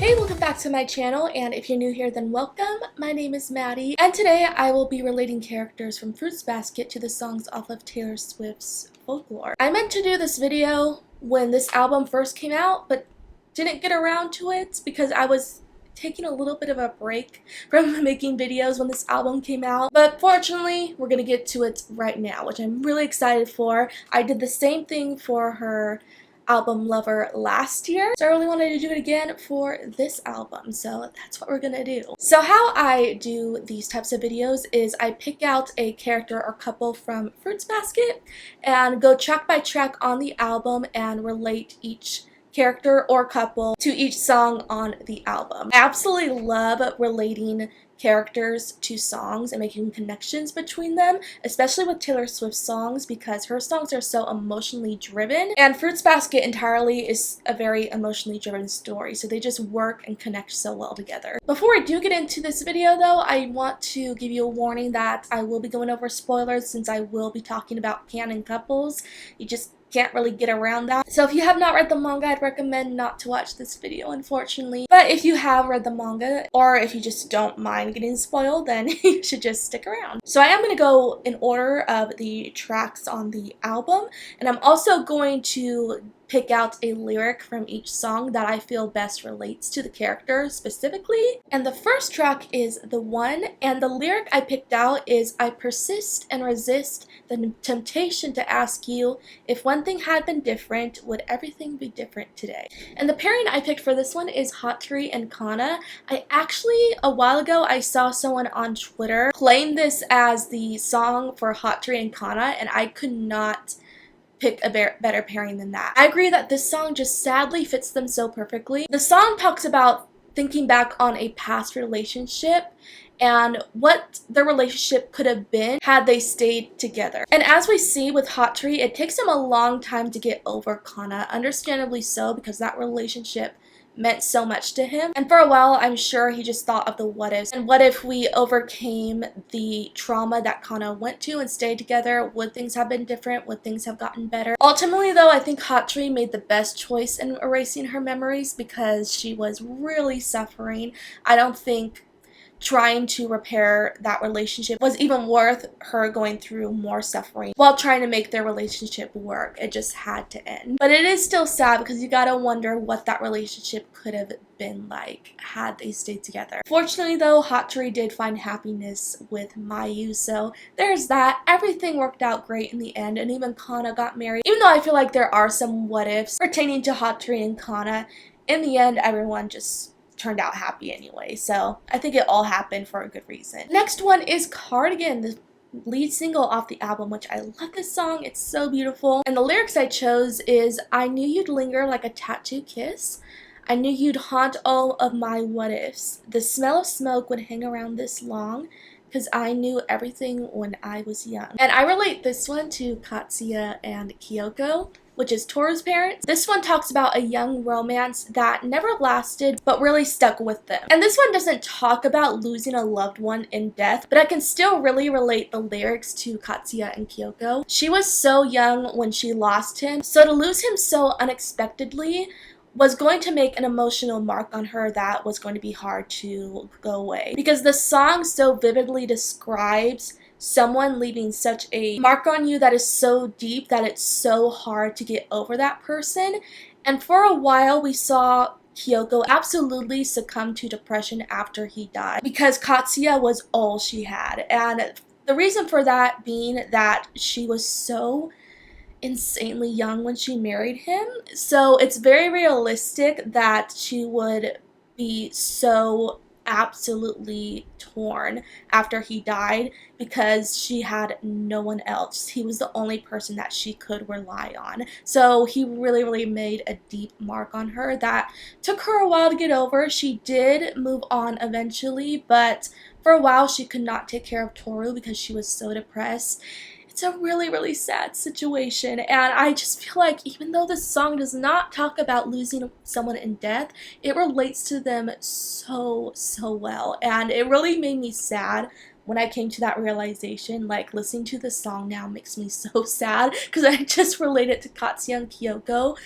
Hey, welcome back to my channel, and if you're new here, then welcome. My name is Maddie, and today I will be relating characters from Fruits Basket to the songs off of Taylor Swift's Folklore. I meant to do this video when this album first came out, but didn't get around to it because I was taking a little bit of a break from making videos when this album came out. But fortunately, we're gonna get to it right now, which I'm really excited for. I did the same thing for her album Lover last year, so I really wanted to do it again for this album, so that's what we're gonna do. So how I do these types of videos is I pick out a character or couple from Fruits Basket and go track by track on the album and relate each character or couple to each song on the album. I absolutely love relating characters to songs and making connections between them, especially with Taylor Swift songs because her songs are so emotionally driven, and Fruits Basket entirely is a very emotionally driven story, so they just work and connect so well together. Before I do get into this video though, I want to give you a warning that I will be going over spoilers since I will be talking about canon couples. You just can't really get around that. So if you have not read the manga, I'd recommend not to watch this video, unfortunately. But if you have read the manga, or if you just don't mind getting spoiled, then you should just stick around. So I am going to go in order of the tracks on the album, and I'm also going to pick out a lyric from each song that I feel best relates to the character specifically. And the first track is The One, and the lyric I picked out is, "I persist and resist the temptation to ask you, if one thing had been different, would everything be different today?" And the pairing I picked for this one is Tree and Kana. I actually, a while ago, I saw someone on Twitter claim this as the song for Tree and Kana, and I could not pick a better pairing than that. I agree that this song just sadly fits them so perfectly. The song talks about thinking back on a past relationship and what their relationship could have been had they stayed together. And as we see with Tree, it takes him a long time to get over Kana, understandably so, because that relationship meant so much to him. And for a while, I'm sure he just thought of the what ifs. And what if we overcame the trauma that Kana went to and stayed together? Would things have been different? Would things have gotten better? Ultimately, though, I think Tree made the best choice in erasing her memories because she was really suffering. I don't think trying to repair that relationship was even worth her going through more suffering while trying to make their relationship work. It just had to end. But it is still sad because you gotta wonder what that relationship could have been like had they stayed together. Fortunately though, Tree did find happiness with 𝑚𝑎𝑦, so there's that. Everything worked out great in the end, and even Kana got married. Even though I feel like there are some what ifs pertaining to Tree and Kana, in the end everyone just turned out happy anyway, so I think it all happened for a good reason. Next one is Cardigan, the lead single off the album, which I love this song. It's so beautiful. And the lyrics I chose is, "I knew you'd linger like a tattoo kiss. I knew you'd haunt all of my what ifs. The smell of smoke would hang around this long, because I knew everything when I was young." And I relate this one to 𝑘atsuya and Kyoko, which is Toru's parents. This one talks about a young romance that never lasted but really stuck with them. And this one doesn't talk about losing a loved one in death, but I can still really relate the lyrics to 𝑘atsuya and Kyoko. She was so young when she lost him, so to lose him so unexpectedly was going to make an emotional mark on her that was going to be hard to go away. Because the song so vividly describes someone leaving such a mark on you that is so deep that it's so hard to get over that person. And for a while we saw Kyoko absolutely succumb to depression after he died because 𝑘atsuya was all she had. And the reason for that being that she was so insanely young when she married him, so it's very realistic that she would be so absolutely torn after he died because she had no one else. He was the only person that she could rely on. So he really made a deep mark on her that took her a while to get over. She did move on eventually, but for a while she could not take care of Toru because she was so depressed. It's a really sad situation, and I just feel like even though this song does not talk about losing someone in death, it relates to them so well, and it really made me sad when I came to that realization. Like, listening to the song now makes me so sad because I just relate it to 𝑘atsuya and Kyoko.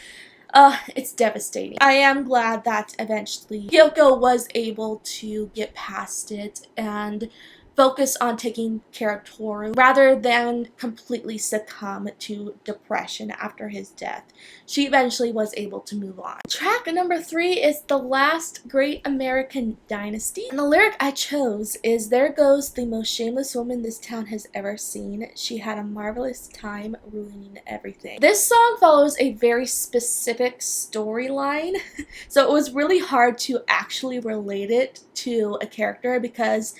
It's devastating. I am glad that eventually Kyoko was able to get past it and focus on taking care of Toru rather than completely succumb to depression after his death. She eventually was able to move on. Track number 3 is The Last Great American Dynasty. And the lyric I chose is, "There goes the most shameless woman this town has ever seen. She had a marvelous time ruining everything." This song follows a very specific storyline, so it was really hard to actually relate it to a character because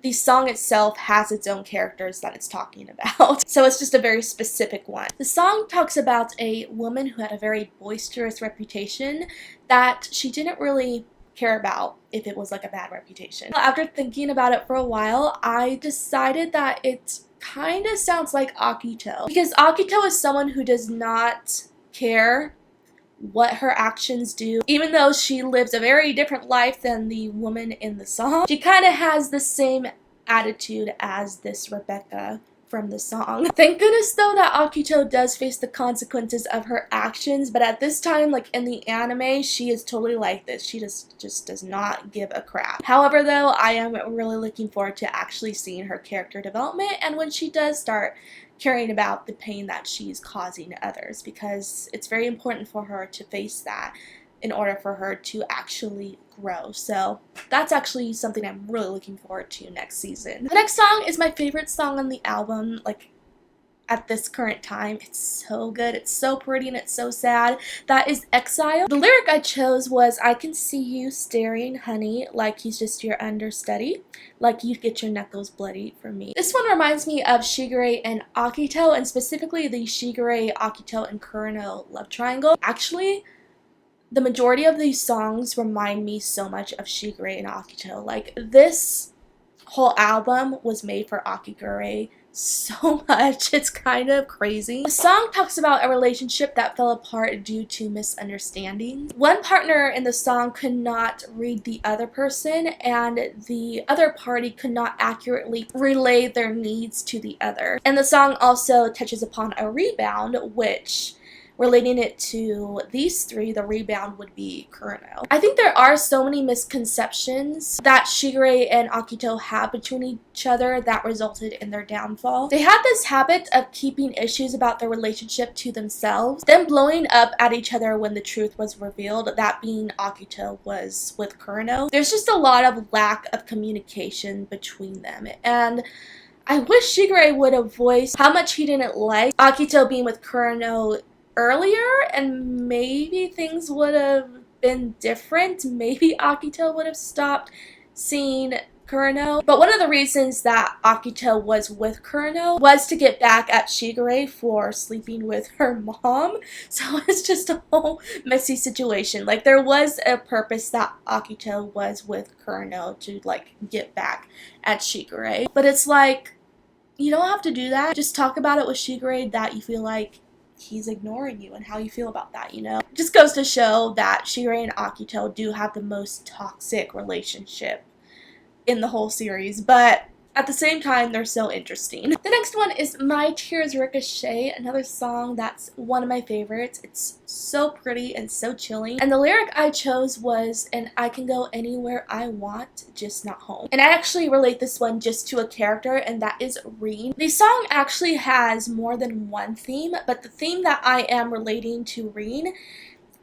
the song itself has its own characters that it's talking about. So it's just a very specific one. The song talks about a woman who had a very boisterous reputation that she didn't really care about if it was like a bad reputation. After thinking about it for a while, I decided that it kind of sounds like Akito. Because Akito is someone who does not care what her actions do. Even though she lives a very different life than the woman in the song, she kind of has the same attitude as this Rebecca from the song. Thank goodness though that Akito does face the consequences of her actions, but at this time, like in the anime, she is totally like this. She just does not give a crap. However though, I am really looking forward to actually seeing her character development and when she does start caring about the pain that she's causing others, because it's very important for her to face that in order for her to actually grow. So that's actually something I'm really looking forward to next season. The next song is my favorite song on the album, like at this current time. It's so good, it's so pretty, and it's so sad. That is Exile. The lyric I chose was, "I can see you staring, honey, like he's just your understudy, like you get your knuckles bloody for me." This one reminds me of Shigure and Akito, and specifically the Shigure, Akito, and Kurano love triangle. Actually, the majority of these songs remind me so much of Shigure and Akito. Like, this whole album was made for Akigure so much. It's kind of crazy. The song talks about a relationship that fell apart due to misunderstandings. One partner in the song could not read the other person, and the other party could not accurately relay their needs to the other. And the song also touches upon a rebound, which, relating it to these three, the rebound would be Kurano. I think there are so many misconceptions that Shigure and Akito have between each other that resulted in their downfall. They had this habit of keeping issues about their relationship to themselves, then blowing up at each other when the truth was revealed, that being Akito was with Kurano. There's just a lot of lack of communication between them, and I wish Shigure would have voiced how much he didn't like Akito being with Kurano earlier, and maybe things would have been different. Maybe Akito would have stopped seeing Kurano. But one of the reasons that Akito was with Kurano was to get back at Shigure for sleeping with her mom. So it's just a whole messy situation. Like, there was a purpose that Akito was with Kurano to, like, get back at Shigure. But it's like, you don't have to do that. Just talk about it with Shigure that you feel like he's ignoring you and how you feel about that, you know? It just goes to show that Shigure and Akito do have the most toxic relationship in the whole series, but at the same time, they're so interesting. The next one is My Tears Ricochet, another song that's one of my favorites. It's so pretty and so chilling. And the lyric I chose was, "And I can go anywhere I want, just not home." And I actually relate this one just to a character, and that is Rin. The song actually has more than one theme, but the theme that I am relating to Rin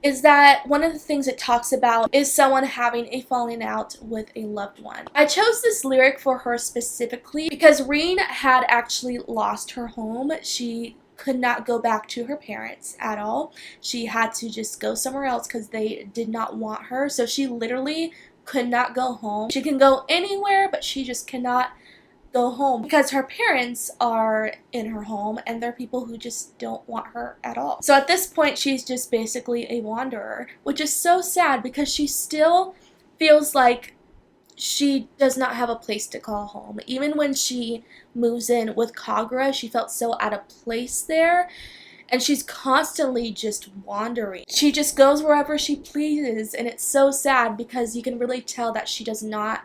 is that one of the things it talks about is someone having a falling out with a loved one. I chose this lyric for her specifically because Rin had actually lost her home. She could not go back to her parents at all. She had to just go somewhere else because they did not want her. So she literally could not go home. She can go anywhere, but she just cannot go home because her parents are in her home and they're people who just don't want her at all. So at this point, she's just basically a wanderer, which is so sad because she still feels like she does not have a place to call home. Even when she moves in with Kagura, she felt so out of place there, and she's constantly just wandering. She just goes wherever she pleases, and it's so sad because you can really tell that she does not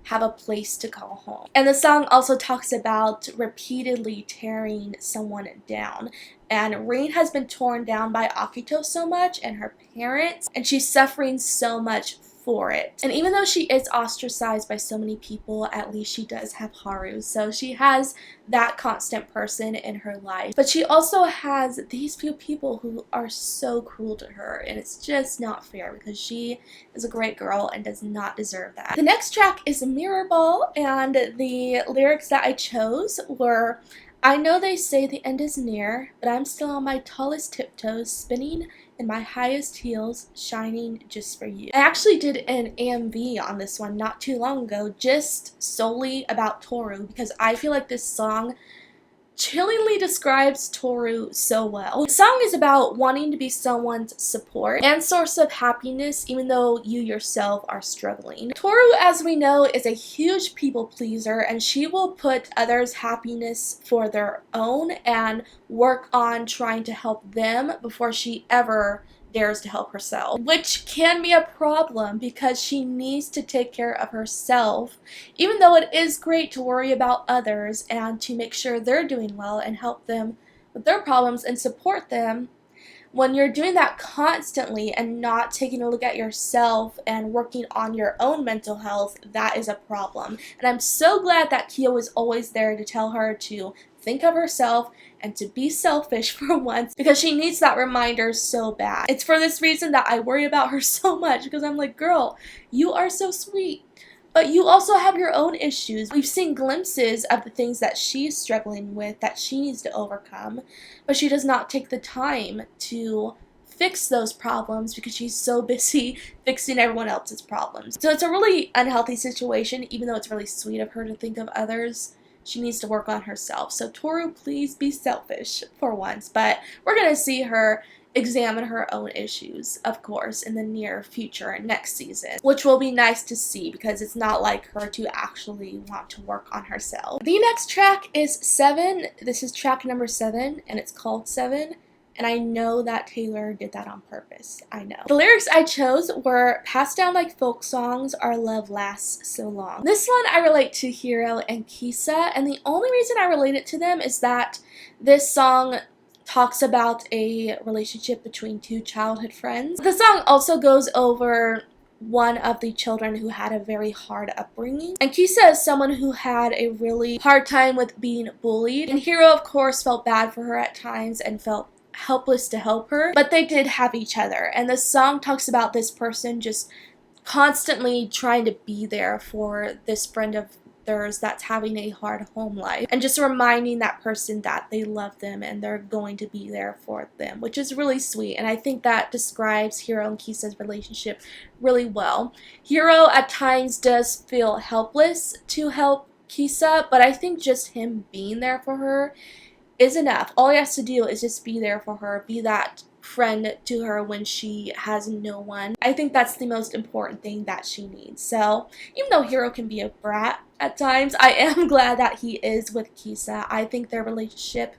have a place to call home. And the song also talks about repeatedly tearing someone down. And Rain has been torn down by Akito so much and her parents, and she's suffering so much for it. And even though she is ostracized by so many people, at least she does have Haru. So she has that constant person in her life. But she also has these few people who are so cruel to her, and it's just not fair because she is a great girl and does not deserve that. The next track is Mirror Ball, and the lyrics that I chose were, "I know they say the end is near, but I'm still on my tallest tiptoes, spinning in my highest heels, shining just for you." I actually did an AMV on this one not too long ago, just solely about Toru, because I feel like this song chillingly describes Toru so well. The song is about wanting to be someone's support and source of happiness even though you yourself are struggling. Toru, as we know, is a huge people pleaser, and she will put others' happiness for their own and work on trying to help them before she ever dares to help herself, which can be a problem because she needs to take care of herself, even though it is great to worry about others and to make sure they're doing well and help them with their problems and support them. When you're doing that constantly and not taking a look at yourself and working on your own mental health, that is a problem. And I'm so glad that Kyo is always there to tell her to think of herself and to be selfish for once, because she needs that reminder so bad. It's for this reason that I worry about her so much, because I'm like, girl, you are so sweet, but you also have your own issues. We've seen glimpses of the things that she's struggling with that she needs to overcome, but she does not take the time to fix those problems because she's so busy fixing everyone else's problems. So it's a really unhealthy situation, even though it's really sweet of her to think of others. She needs to work on herself. So Toru, please be selfish for once. But we're going to see her examine her own issues, of course, in the near future and next season, which will be nice to see because it's not like her to actually want to work on herself. The next track is 7. This is track number 7, and it's called 7. And I know that Taylor did that on purpose. I know. The lyrics I chose were, "Passed down like folk songs, our love lasts so long." This one I relate to Hiro and Kisa, and the only reason I relate it to them is that this song talks about a relationship between two childhood friends. The song also goes over one of the children who had a very hard upbringing. And Kisa is someone who had a really hard time with being bullied. And Hiro, of course, felt bad for her at times and felt helpless to help her, but they did have each other. And the song talks about this person just constantly trying to be there for this friend of theirs that's having a hard home life, and just reminding that person that they love them and they're going to be there for them, which is really sweet. And I think that describes Hiro and Kisa's relationship really well. Hiro at times does feel helpless to help Kisa, but I think just him being there for her is enough. All he has to do is just be there for her, be that friend to her when she has no one. I think that's the most important thing that she needs. So even though Hiro can be a brat at times, I am glad that he is with Kisa. I think their relationship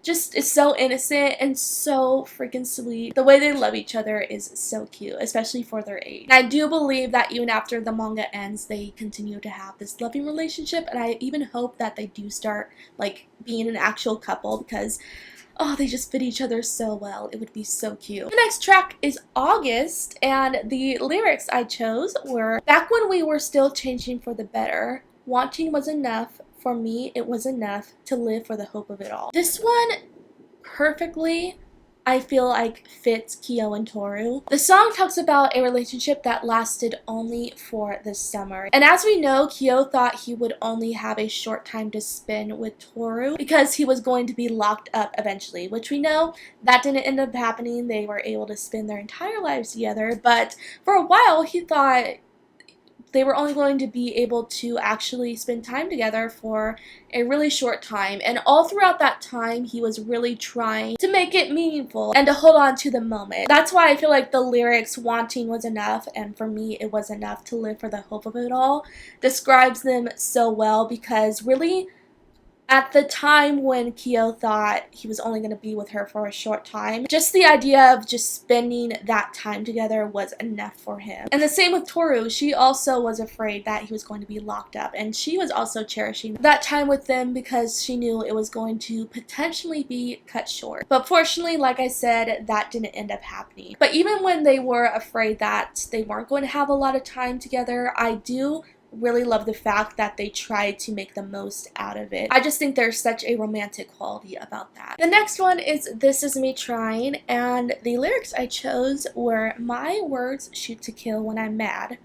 just is so innocent and so freaking sweet. The way they love each other is so cute, especially for their age. And I do believe that even after the manga ends, they continue to have this loving relationship, and I even hope that they do start like being an actual couple, because oh, they just fit each other so well. It would be so cute. The next track is August, and the lyrics I chose were, "Back when we were still changing for the better, wanting was enough. For me, it was enough to live for the hope of it all." This one perfectly, I feel like, fits Kyo and Toru. The song talks about a relationship that lasted only for the summer. And as we know, Kyo thought he would only have a short time to spend with Toru because he was going to be locked up eventually, which we know that didn't end up happening. They were able to spend their entire lives together, but for a while he thought they were only going to be able to actually spend time together for a really short time. And all throughout that time, he was really trying to make it meaningful and to hold on to the moment. That's why I feel like the lyrics, "wanting was enough, and for me it was enough to live for the hope of it all," describes them so well, because really At the time when 𝑘𝑒 thought he was only going to be with her for a short time, just the idea of just spending that time together was enough for him. And the same with Toru. She also was afraid that he was going to be locked up, and she was also cherishing that time with them because she knew it was going to potentially be cut short. But fortunately, like I said, that didn't end up happening. But even when they were afraid that they weren't going to have a lot of time together, I do really love the fact that they tried to make the most out of it. I just think there's such a romantic quality about that. The next one is This Is Me Trying, and the lyrics I chose were, "My words shoot to kill when I'm mad.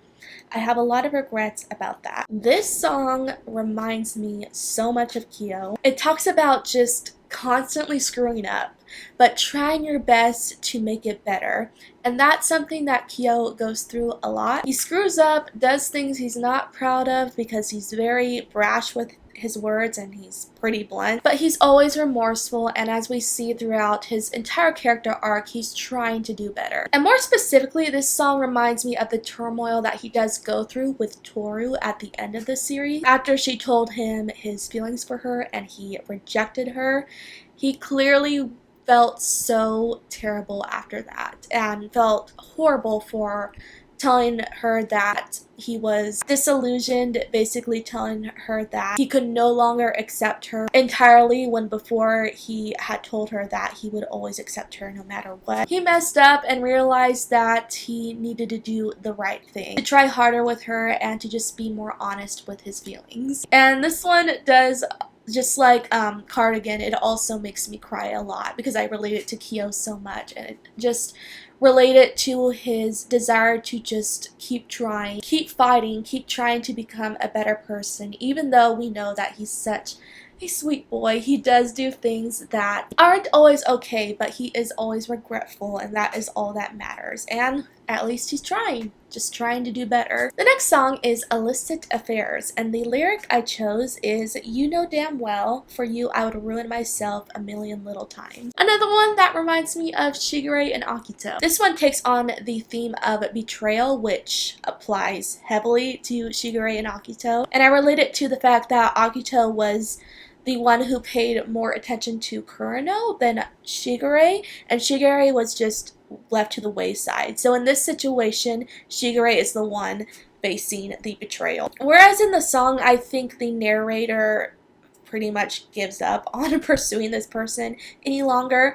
I have a lot of regrets about that." This song reminds me so much of 𝑘𝑒. It talks about just constantly screwing up, but trying your best to make it better. And that's something that 𝑘𝑒 goes through a lot. He screws up, does things he's not proud of because he's very brash with his words and he's pretty blunt, but he's always remorseful, and as we see throughout his entire character arc, he's trying to do better. And more specifically, this song reminds me of the turmoil that he does go through with Toru at the end of the series. After she told him his feelings for her and he rejected her, he clearly felt so terrible after that and felt horrible for telling her that he was disillusioned, basically telling her that he could no longer accept her entirely, when before he had told her that he would always accept her no matter what. He messed up and realized that he needed to do the right thing, to try harder with her and to just be more honest with his feelings. And this one does, just like Cardigan, it also makes me cry a lot because I relate it to 𝑘𝑒 so much, and it just related to his desire to just keep trying, keep fighting, keep trying to become a better person. Even though we know that he's such a sweet boy, he does do things that aren't always okay, but he is always regretful, and that is all that matters. And at least he's trying, just trying to do better. The next song is Illicit Affairs, and the lyric I chose is, "You know damn well, for you I would ruin myself a million little times." Another one that reminds me of Shigure and Akito. This one takes on the theme of betrayal, which applies heavily to Shigure and Akito, and I relate it to the fact that Akito was the one who paid more attention to Kurano than Shigure, and Shigure was just left to the wayside. So in this situation, Shigure is the one facing the betrayal. Whereas in the song, I think the narrator pretty much gives up on pursuing this person any longer.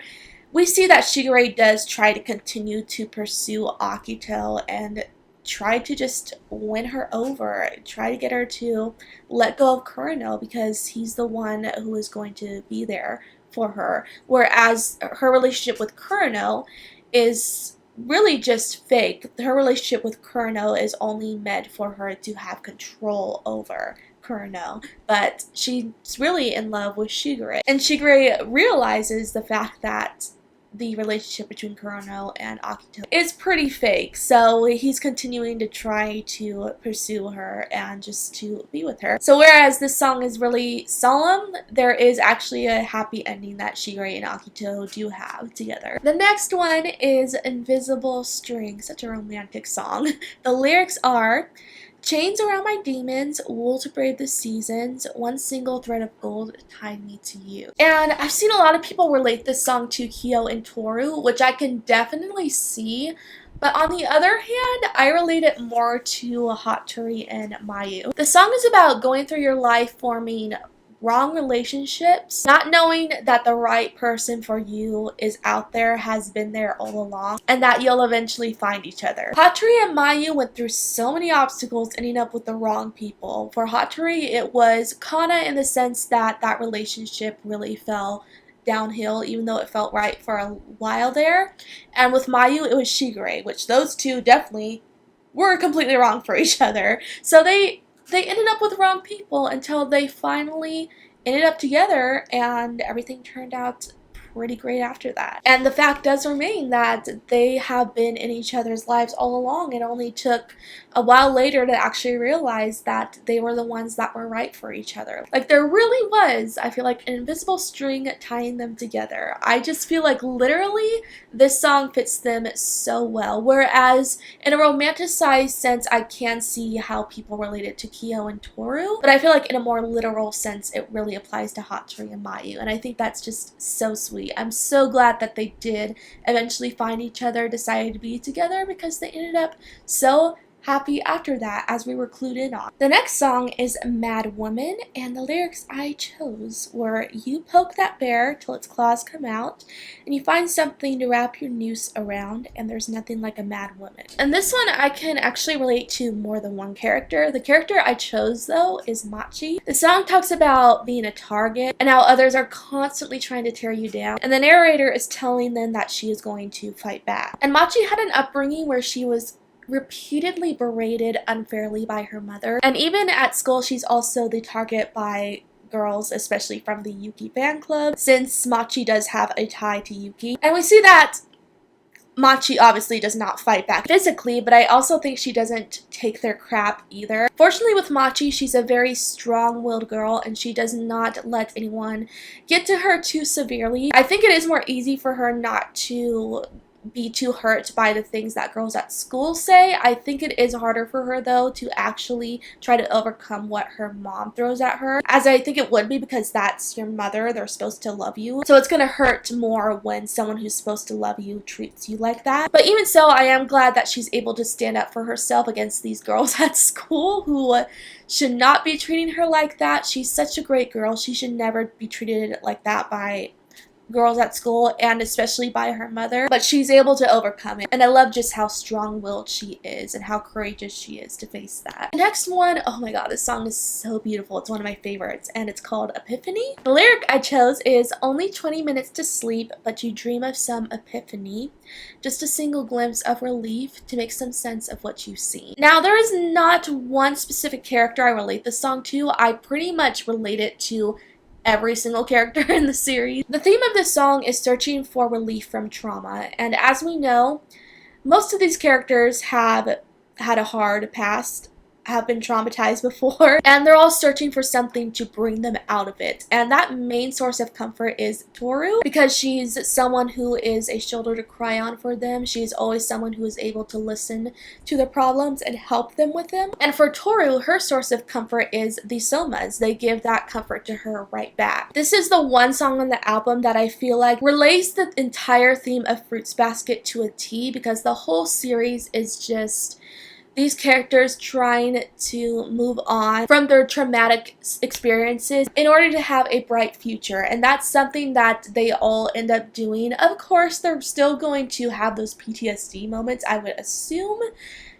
We see that Shigure does try to continue to pursue Akito and try to just win her over, try to get her to let go of Kurano because he's the one who is going to be there for her. Whereas her relationship with Kurano is really just fake. Her relationship with Kurano is only meant for her to have control over Kurano, but she's really in love with Shigure. And Shigure realizes the fact that the relationship between Kurano and Akito is pretty fake, so he's continuing to try to pursue her and just to be with her. So whereas this song is really solemn, there is actually a happy ending that Shigure and Akito do have together. The next one is Invisible String, such a romantic song. The lyrics are, "Chains around my demons, wool to brave the seasons, one single thread of gold tied me to you." And I've seen a lot of people relate this song to 𝑘𝑒 and Toru, which I can definitely see. But on the other hand, I relate it more to 𝑇𝑜𝑑�𝑎𝑦 and 𝑚𝑎𝑦u. The song is about going through your life forming wrong relationships, not knowing that the right person for you is out there, has been there all along, and that you'll eventually find each other. 𝑇𝑜𝑑𝑎𝑦 and 𝑚𝑎𝑦u went through so many obstacles, ending up with the wrong people. For 𝑇𝑜𝑑𝑎𝑦, it was Kana in the sense that that relationship really fell downhill, even though it felt right for a while there. And with 𝑚𝑎𝑦u, it was Shigure, which those two definitely were completely wrong for each other. So they ended up with the wrong people until they finally ended up together, and everything turned out pretty great after that. And the fact does remain that they have been in each other's lives all along. It only took a while later to actually realize that they were the ones that were right for each other. Like, there really was, I feel like, an invisible string tying them together. I just feel like literally this song fits them so well. Whereas in a romanticized sense, I can see how people relate it to Kyo and Toru, but I feel like in a more literal sense, it really applies to Hatori and Mayu, and I think that's just so sweet. I'm so glad that they did eventually find each other, decided to be together, because they ended up so happy after that, as we were clued in on. The next song is Mad Woman, and the lyrics I chose were, "You poke that bear till its claws come out, and you find something to wrap your noose around, and there's nothing like a mad woman." And this one I can actually relate to more than one character. The character I chose, though, is Machi. The song talks about being a target and how others are constantly trying to tear you down, and the narrator is telling them that she is going to fight back. And Machi had an upbringing where she was repeatedly berated unfairly by her mother, and even at school she's also the target by girls, especially from the Yuki fan club, since Machi does have a tie to Yuki. And we see that Machi obviously does not fight back physically, but I also think she doesn't take their crap either. Fortunately with Machi, she's a very strong-willed girl, and she does not let anyone get to her too severely. I think it is more easy for her not to be too hurt by the things that girls at school say. I think it is harder for her, though, to actually try to overcome what her mom throws at her, as I think it would be, because that's your mother. They're supposed to love you, so it's gonna hurt more when someone who's supposed to love you treats you like that. But even so, I am glad that she's able to stand up for herself against these girls at school who should not be treating her like that. She's such a great girl. She should never be treated like that by girls at school, and especially by her mother, but she's able to overcome it, and I love just how strong-willed she is and how courageous she is to face that. The next one, oh my god, this song is so beautiful. It's one of my favorites, and it's called Epiphany. The lyric I chose is, "Only 20 minutes to sleep, but you dream of some epiphany, just a single glimpse of relief to make some sense of what you see." Now, there is not one specific character I relate this song to. I pretty much relate it to every single character in the series. The theme of this song is searching for relief from trauma, and as we know, most of these characters have had a hard past, have been traumatized before, and they're all searching for something to bring them out of it. And that main source of comfort is Toru, because she's someone who is a shoulder to cry on for them. She's always someone who is able to listen to their problems and help them with them. And for Toru, her source of comfort is the somas. They give that comfort to her right back. This is the one song on the album that I feel like relays the entire theme of Fruits Basket to a T, because the whole series is just these characters trying to move on from their traumatic experiences in order to have a bright future, and that's something that they all end up doing. Of course, they're still going to have those PTSD moments, I would assume,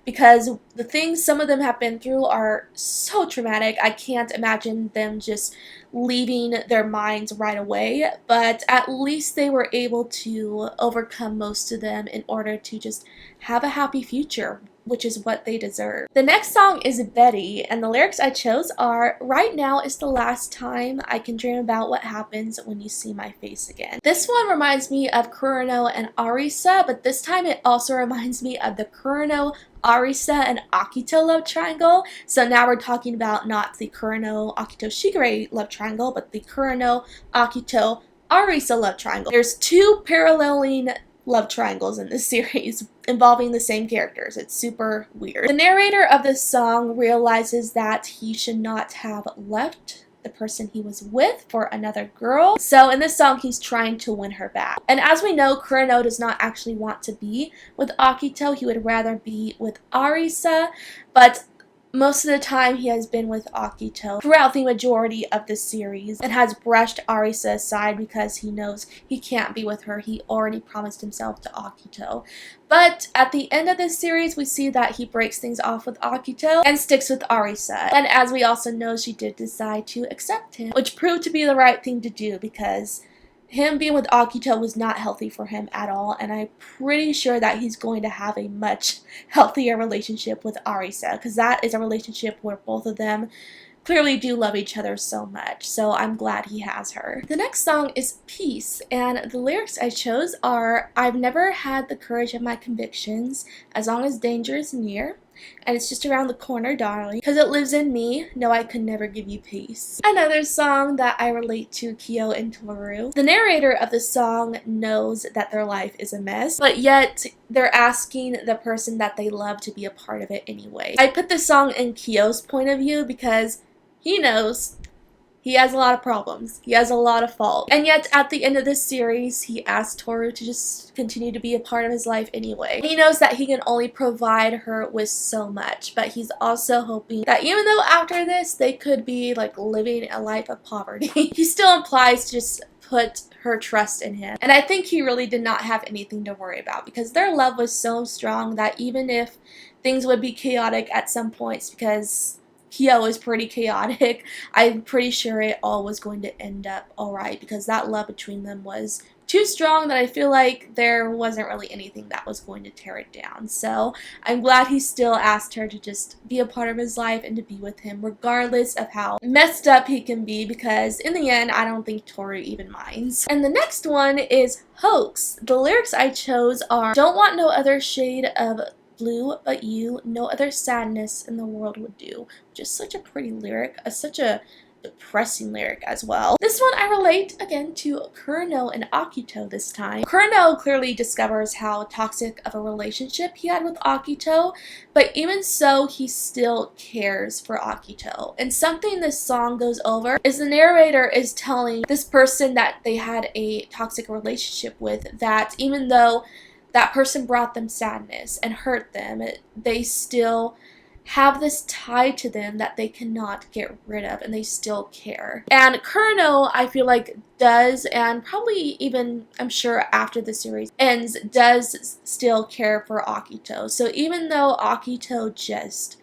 because the things some of them have been through are so traumatic. I can't imagine them just leaving their minds right away, but at least they were able to overcome most of them in order to just have a happy future, which is what they deserve. The next song is Betty, and the lyrics I chose are, "Right now is the last time I can dream about what happens when you see my face again." This one reminds me of Kurano and Arisa, but this time it also reminds me of the Kurano, Arisa, and Akito love triangle. So now we're talking about not the Kurano, Akito, Shigure love triangle, but the Kurano, Akito, Arisa love triangle. There's two paralleling love triangles in this series involving the same characters. It's super weird. The narrator of this song realizes that he should not have left the person he was with for another girl. So in this song, he's trying to win her back. And as we know, Kurano does not actually want to be with Akito. He would rather be with Arisa, but most of the time he has been with Akito throughout the majority of the series and has brushed Arisa aside because he knows he can't be with her. He already promised himself to Akito. But at the end of this series, we see that he breaks things off with Akito and sticks with Arisa. And as we also know, she did decide to accept him, which proved to be the right thing to do, because him being with Akito was not healthy for him at all, and I'm pretty sure that he's going to have a much healthier relationship with Arisa, because that is a relationship where both of them clearly do love each other so much, so I'm glad he has her. The next song is Peace, and the lyrics I chose are, "I've never had the courage of my convictions, as long as danger is near. And it's just around the corner, darling, 'cause it lives in me. No, I could never give you peace." Another song that I relate to Kyo and Toru. The narrator of the song knows that their life is a mess, but yet they're asking the person that they love to be a part of it anyway. I put this song in Kyo's point of view because he knows he has a lot of problems. He has a lot of faults. And yet, at the end of this series, he asked Toru to just continue to be a part of his life anyway. He knows that he can only provide her with so much, but he's also hoping that even though after this, they could be like living a life of poverty, he still implies to just put her trust in him. And I think he really did not have anything to worry about because their love was so strong that even if things would be chaotic at some points, because Kyo is pretty chaotic, I'm pretty sure it all was going to end up alright because that love between them was too strong that I feel like there wasn't really anything that was going to tear it down. So I'm glad he still asked her to just be a part of his life and to be with him regardless of how messed up he can be, because in the end I don't think Toru even minds. And the next one is Hoax. The lyrics I chose are, "Don't want no other shade of blue but you, no other sadness in the world would do," which is such a pretty lyric, such a depressing lyric as well. This one I relate again to Kurano and Akito this time. Kurano clearly discovers how toxic of a relationship he had with Akito, but even so he still cares for Akito. And something this song goes over is the narrator is telling this person that they had a toxic relationship with that even though that person brought them sadness and hurt them, they still have this tie to them that they cannot get rid of, and they still care. And Kurano, I feel like, does, and probably even, I'm sure after the series ends, does still care for Akito. So even though Akito just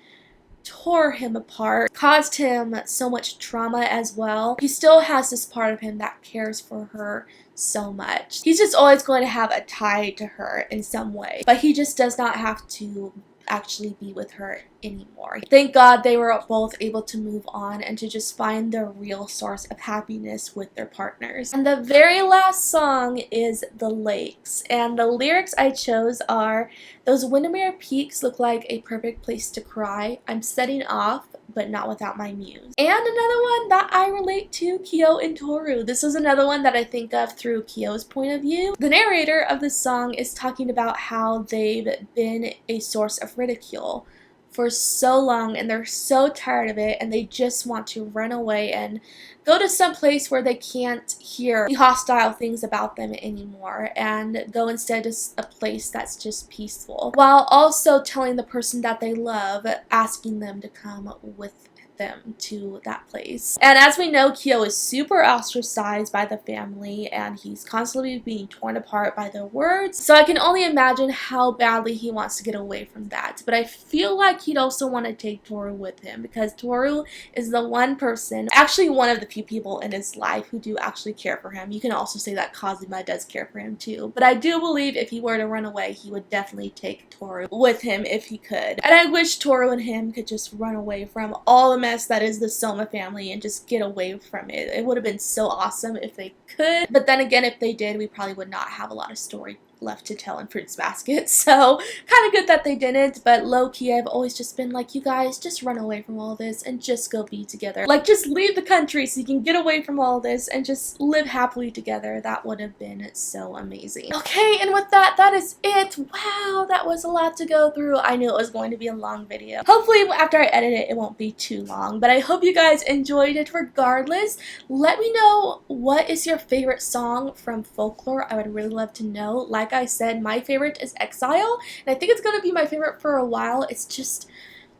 tore him apart, caused him so much trauma as well, he still has this part of him that cares for her so much. He's just always going to have a tie to her in some way, but he just does not have to actually be with her anymore. Thank God they were both able to move on and to just find their real source of happiness with their partners. And the very last song is The Lakes, and the lyrics I chose are, "Those Windermere peaks look like a perfect place to cry. I'm setting off, but not without my muse." And another one that I relate to, Kyo and Toru. This is another one that I think of through Kyo's point of view. The narrator of this song is talking about how they've been a source of ridicule for so long and they're so tired of it and they just want to run away and go to some place where they can't hear the hostile things about them anymore and go instead to a place that's just peaceful, while also telling the person that they love, asking them to come with them to that place. And as we know, Kyo is super ostracized by the family and he's constantly being torn apart by their words, so I can only imagine how badly he wants to get away from that. But I feel like he'd also want to take Toru with him because Toru is the one person, actually one of the few people in his life who do actually care for him. You can also say that Kazuma does care for him too, but I do believe if he were to run away, he would definitely take Toru with him if he could. And I wish Toru and him could just run away from all the mess that is the Soma family and just get away from it. It would have been so awesome if they could, but then again, if they did, we probably would not have a lot of story left to tell in Fruits Basket, so kind of good that they didn't. But low-key, I've always just been like, you guys just run away from all this and just go be together. Like, just leave the country so you can get away from all this and just live happily together. That would have been so amazing. Okay, and with that, that is it. Wow, that was a lot to go through. I knew it was going to be a long video. Hopefully, after I edit it, it won't be too long, but I hope you guys enjoyed it regardless. Let me know, what is your favorite song from Folklore? I would really love to know. Like I said, my favorite is Exile, and I think it's going to be my favorite for a while. It's just,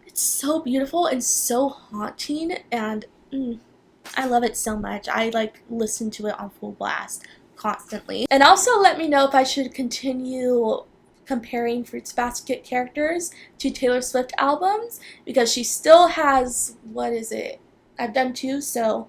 it's so beautiful and so haunting, and I love it so much. I like listen to it on full blast constantly. And also let me know if I should continue comparing Fruits Basket characters to Taylor Swift albums, because she still has, what is it? I've done 2, so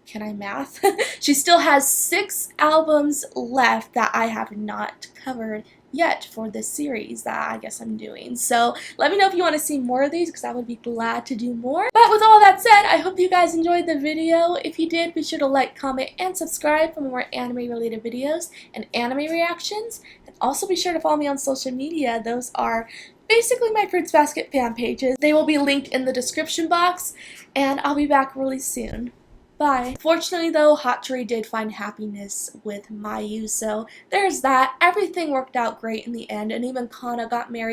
can I math? She still has 6 albums left that I have not covered yet for this series that I guess I'm doing. So let me know if you want to see more of these, because I would be glad to do more. But with all that said, I hope you guys enjoyed the video. If you did, be sure to like, comment, and subscribe for more anime related videos and anime reactions. And also be sure to follow me on social media. Those are basically my Fruits Basket fan pages. They will be linked in the description box, and I'll be back really soon. Bye. Fortunately though, Hatori did find happiness with Mayu, so there's that. Everything worked out great in the end, and even Kana got married.